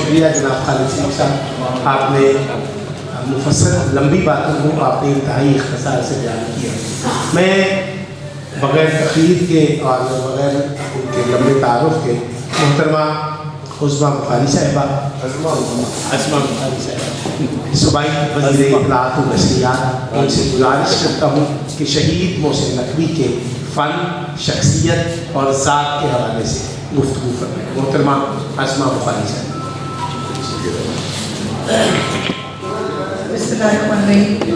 شکریہ جناب خالد صدیق صاحب، آپ نے مفصل لمبی باتوں کو آپ نے انتہائی اختصار سے بیان کیا۔ میں بغیر تقریر کے اور بغیر ان کے لمبے تعارف کے محترمہ عظمیٰ بخاری صاحبہ، عظمیٰ بخاری صاحبہ صوبائی وزیر اطلاعات و نشریات، ان سے گزارش کرتا ہوں کہ شہید محسن نقوی کے فن، شخصیت اور ذات کے حوالے سے گفتگو فرمائیں۔ محترمہ عظمیٰ بخاری صاحبہ۔ بسم اللہ الرحمن الرحیم۔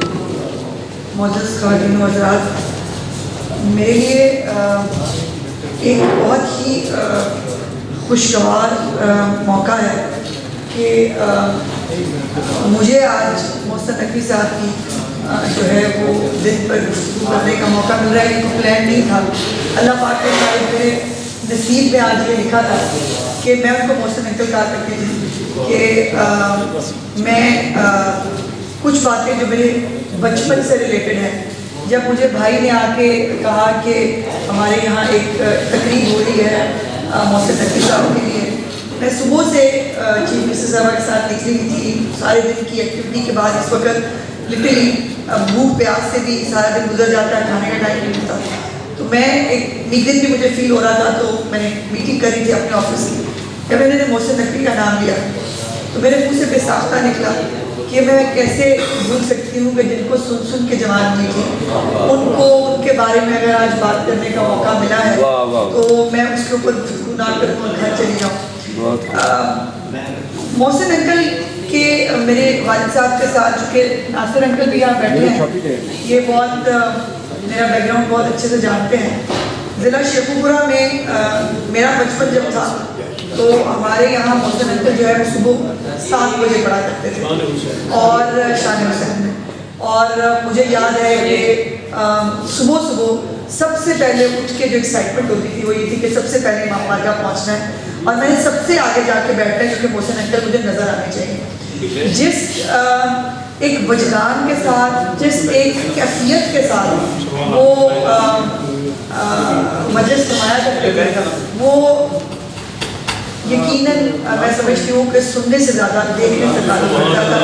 معزز خواتین و حضرات، میرے لیے ایک بہت ہی خوشگوار موقع ہے کہ مجھے آج محسن نقوی صاحب کی جو ہے وہ دن پر گفتگو کرنے کا موقع مل رہا ہے۔ یہ پلان نہیں تھا، اللہ پاک نے میرے نصیب میں آج یہ لکھا تھا کہ میں ان کو محسن انکل کہا کرتی تھی کہ میں کچھ باتیں جو میرے بچپن سے ریلیٹڈ ہیں، جب مجھے بھائی نے آ کے کہا کہ ہمارے یہاں ایک تقریب ہو رہی ہے محسن نقوی صاحب کے لیے، میں صبح سے چیف منسٹر صاحبہ کے ساتھ نکلی ہوئی تھی سارے دن کی ایکٹیویٹی کے بعد۔ اس وقت لٹرلی بھوک پیاس سے بھی سارا دن گزر جاتا ہے، کھانے کا ٹائم نہیں ملتا۔ تو میں ایک دن بھی مجھے فیل ہو رہا تھا، تو میں نے میٹنگ کری تھی اپنے آفس کی۔ جب میں نے محسن نقوی کا نام لیا تو میرے منہ سے بے ساختہ نکلا کہ میں کیسے بھول سکتی ہوں کہ جن کو سن سن کے جوان ہوئی تھی، ان کو ان کے بارے میں اگر آج بات کرنے کا موقع ملا ہے تو میں اس کے اوپر گفتگو نہ کروں اور گھر چلی جاؤں۔ محسن انکل کے میرے والد صاحب کے ساتھ، چونکہ ناصر انکل بھی یہاں بیٹھے ہیں، یہ بہت میرا بیک گراؤنڈ بہت اچھے سے جانتے ہیں۔ ضلع شیخوپورہ میں میرا بچپن جب تھا تو ہمارے یہاں محسن انکل جو ہے وہ صبح 7 بجے پڑھا کرتے تھے اور شان حسین میں، اور مجھے یاد ہے کہ صبح سب سے پہلے اٹھ کے جو ایکسائٹمنٹ ہوتی تھی وہ یہ تھی کہ سب سے پہلے امام بارگاہ پہنچنا ہے اور میں نے سب سے آگے جا کے بیٹھنا ہے، کیونکہ محسن انکل مجھے نظر آنے چاہیے۔ جس ایک وجدان کے ساتھ، جس ایک کیفیت کے ساتھ وہ مجلس سمایا کرتے تھے، وہ یقیناً میں سمجھتی ہوں کہ سننے سے زیادہ دیکھنے سے تعلق رکھتا تھا۔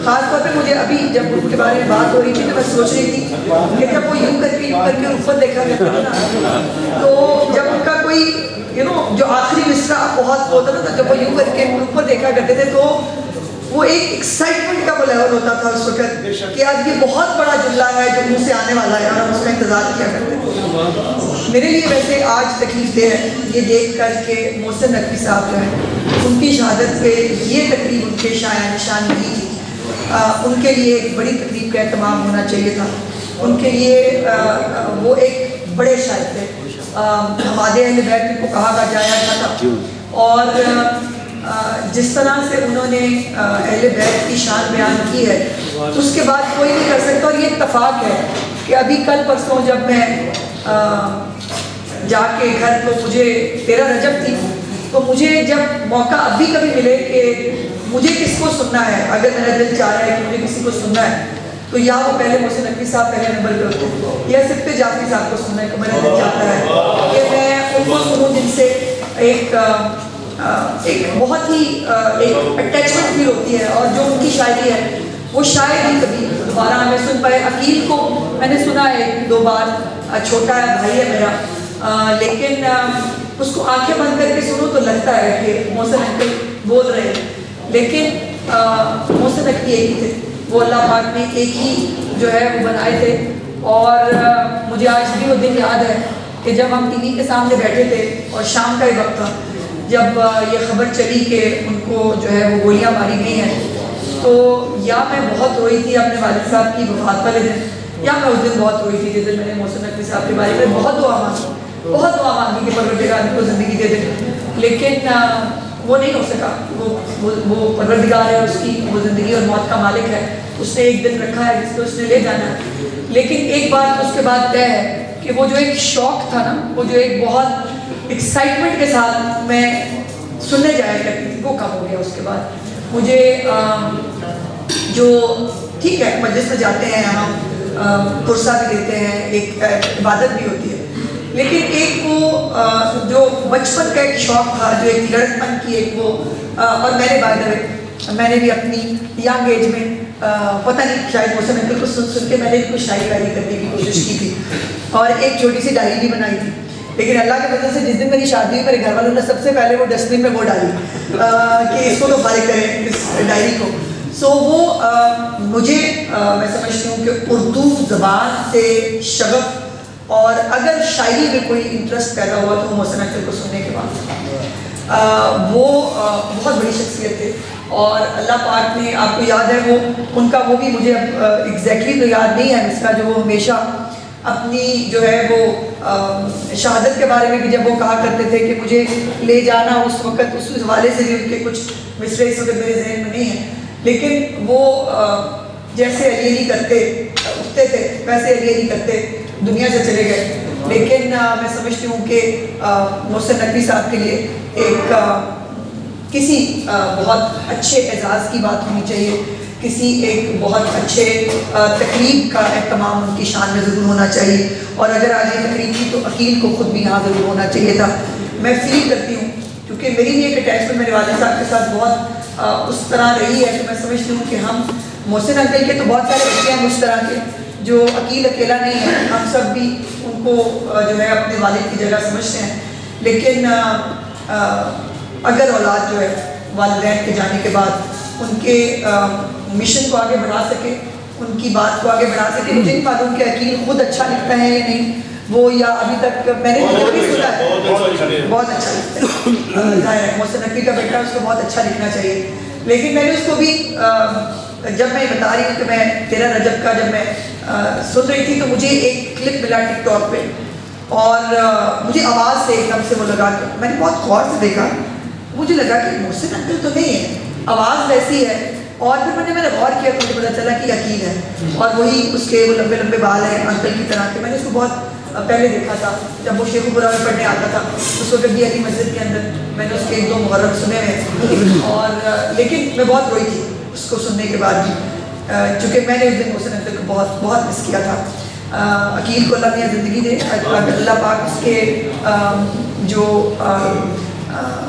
خاص طور پہ مجھے ابھی جب ان کے بارے میں بات ہو رہی تھی تو میں سوچ رہی تھی کہ جب وہ یوں کر کے اوپر دیکھا کرتے تھے نا، تو جب ان کا کوئی جو آخری مصرع بہت ہوتا تھا، جب وہ یوں کر کے اوپر دیکھا کرتے تھے تو وہ ایک ایکسائٹمنٹ کا وہ لیول ہوتا تھا اس وقت کہ آج یہ بہت بڑا جملہ ہے جو منہ سے آنے والا ہے، اور ہم اس کا انتظار کیا کرتے تھے۔ میرے لیے ویسے آج تکلیف دہ ہے یہ دیکھ کر کہ محسن نقوی صاحب جو ہے ان کی شہادت پہ یہ تقریب ان کے شایان نشان نہیں تھی۔ ان کے لیے ایک بڑی تقریب کا اہتمام ہونا چاہیے تھا۔ ان کے لیے وہ ایک بڑے شاعر تھے، ہمارے اہل بیت کو کہا جایا تھا، اور جس طرح سے انہوں نے اہل بیت کی شان بیان کی ہے اس کے بعد کوئی نہیں کر سکتا۔ اور یہ اتفاق ہے کہ ابھی کل پرسوں جب میں جا کے گھر، تو مجھے 13 رجب تھی، تو مجھے جب موقع ابھی کبھی ملے کہ مجھے کس کو سننا ہے، اگر میرا دل چاہ رہا ہے کہ مجھے کسی کو سننا ہے، تو یا وہ پہلے محسن نقوی صاحب پہلے نمبر پہ ہوتے ہیں، یا صرف جعفری صاحب کو سننا ہے کہ میرا دل چاہتا ہے کہ میں ان کو سنوں جن سے ایک بہت ہی ایک اٹیچمنٹ فیل ہوتی ہے، اور جو ان کی شاعری ہے وہ شاید ہی کبھی دوبارہ ہمیں سن پائے۔ عقیل کو میں نے سنا ہے 2 بار، چھوٹا ہے، بھائی ہے میرا، لیکن اس کو آنکھیں بند کر کے سنو تو لگتا ہے کہ محسن انکل بول رہے ہیں، لیکن محسن نقوی ایک ہی تھے، وہ اللہ پاک نے ایک ہی جو ہے وہ بنائے تھے۔ اور مجھے آج بھی وہ دن یاد ہے کہ جب ہم ٹی وی کے سامنے بیٹھے تھے اور شام کا ہی وقت تھا، جب یہ خبر چلی کہ ان کو جو ہے وہ گولیاں ماری گئی ہیں، تو یا میں بہت روئی تھی اپنے والد صاحب کی وفات والے دن، یا میں اس دن بہت روئی تھی جس دن میں نے محسن نقوی صاحب کے بارے میں بہت دعا مانگی کہ پروردگار ان کو زندگی دے دے، لیکن وہ نہیں ہو سکا۔ وہ پروردگار ہے، اس کی وہ زندگی اور موت کا مالک ہے، اس نے ایک دن رکھا ہے جس کو اس نے لے جانا ہے۔ لیکن ایک بات اس کے بعد طے ہے کہ وہ جو ایک شوق تھا نا، وہ جو ایک بہت ایکسائٹمنٹ کے ساتھ میں سننے جایا کرتی تھی، وہ کم ہو گیا۔ اس کے بعد مجھے جو ٹھیک ہے مجلس میں جاتے ہیں، ہم پرسہ بھی دیتے ہیں، ایک عبادت بھی ہوتی ہے، لیکن ایک وہ جو بچپن کا ایک شوق تھا، جو ایک لڑکپن کی ایک وہ اور میں نے بائی دا وے میں نے بھی اپنی ینگ ایج میں پتہ نہیں شاید محسن انکل کو سن کے میں نے بھی کچھ شاعری واعری کرنے کی کوشش کی تھی اور ایک چھوٹی سی ڈائری بھی بنائی تھی. لیکن اللہ کے فضل سے جس دن میری شادی ہوئی میرے گھر والوں نے سب سے پہلے وہ ڈسٹ بن میں وہ ڈالی کہ اس کو تو فارغ کریں اس ڈائری کو. سو وہ مجھے میں سمجھتی ہوں کہ اردو زبان سے شغف اور اگر شاعری میں کوئی انٹرسٹ پیدا ہوا تو محسن انکل کو سننے کے بعد. وہ بہت بڑی شخصیت تھے اور اللہ پاک نے آپ کو یاد ہے وہ ان کا وہ بھی مجھے اب ایگزیکٹلی تو یاد نہیں ہے اس کا، جو وہ ہمیشہ اپنی جو ہے وہ شہادت کے بارے میں بھی جب وہ کہا کرتے تھے کہ مجھے لے جانا اس وقت، اس حوالے سے بھی ان کے کچھ مصرے اس وقت میرے ذہن میں نہیں ہیں، لیکن وہ جیسے علی علی کرتے اٹھتے تھے ویسے علی علی کرتے دنیا سے چلے گئے. لیکن میں سمجھتی ہوں کہ محسن نقوی صاحب کے لیے ایک کسی بہت اچھے اعزاز کی بات ہونی چاہیے، کسی ایک بہت اچھے تقریب کا اہتمام ان کی شان میں ضرور ہونا چاہیے. اور اگر آج یہ تقریب تھی تو عقیل کو خود بھی یہاں ضرور ہونا چاہیے تھا. میں فیل کرتی ہوں کیونکہ میری بھی ایک اٹیچمنٹ میرے والد صاحب کے ساتھ بہت اس طرح رہی ہے، تو میں سمجھتی ہوں کہ ہم محسن انکل کے تو بہت سارے بچے ہیں اس طرح کے جو عقیل اکیلا نہیں ہے، ہم سب بھی ان کو جو ہے اپنے والد کی جگہ سمجھتے ہیں. لیکن اگر اولاد جو ہے والدین کے جانے کے بعد ان کے مشن کو آگے بڑھا سکے، ان کی بات کو آگے بڑھا سکے. مجھے نہیں معلوم کہ عقیل خود اچھا لکھتا ہے یا نہیں، وہ یا ابھی تک میں نے جب بھی سنا ہے بہت اچھا لکھتا ہے. ظاہر ہے محسن نقوی کا بیٹا اس کو بہت اچھا لکھنا چاہیے. لیکن میں نے اس کو بھی جب میں بتا رہی ہوں کہ میں 13 رجب کا جب میں سن رہی تھی تو مجھے ایک کلپ ملا ٹک ٹاک پہ اور مجھے آواز سے ایک دم سے وہ لگا کہ میں نے بہت غور سے دیکھا، مجھے لگا کہ محسن انکل تو نہیں ہے، آواز ویسی ہے. اور پھر میں نے غور کیا تو مجھے پتا چلا کہ عقیل ہے اور وہی اس کے وہ لمبے لمبے بال ہیں انکل کی طرح کے. میں نے اس کو بہت پہلے دیکھا تھا جب وہ شیخ پورہ میں پڑھنے آتا تھا، اس وقت بھی علی مسجد کے اندر میں نے اس کے 1-2 محرم سنے ہوئے اور لیکن میں بہت روئی تھی اس کو سننے کے بعد بھی، چونکہ میں نے اس دن محسن انکل کو بہت بہت مس کیا تھا. عقیل کو اللہ میاں زندگی دے، اللہ پاک اس کے جو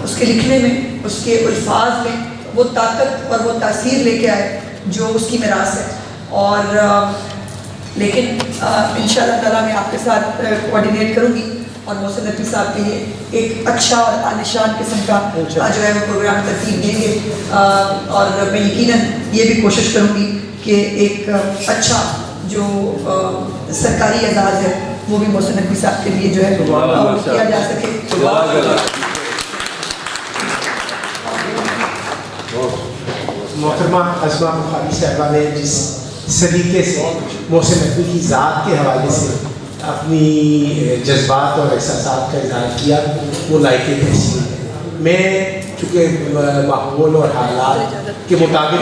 اس کے لکھنے میں، اس کے الفاظ میں وہ طاقت اور وہ تاثیر لے کے آئے جو اس کی میراث ہے. اور لیکن انشاءاللہ تعالیٰ میں آپ کے ساتھ کوآرڈینیٹ کروں گی اور محسن نقوی صاحب کے لیے ایک اچھا اور عالیشان قسم کا جو ہے وہ پروگرام ترتیب دیں گے. اور میں یقیناً یہ بھی کوشش کروں گی کہ ایک اچھا جو سرکاری اعزاز ہے وہ بھی محسن نقوی صاحب کے لیے جو ہے کیا جا سکے. محترمہ عظمہ بخاری صاحبہ نے جس سلیقے سے محسن نقوی کی ذات کے حوالے سے اپنی جذبات اور احساسات کا اظہار کیا وہ لائق تحسین ہے. میں چونکہ ماحول اور حالات کے مطابق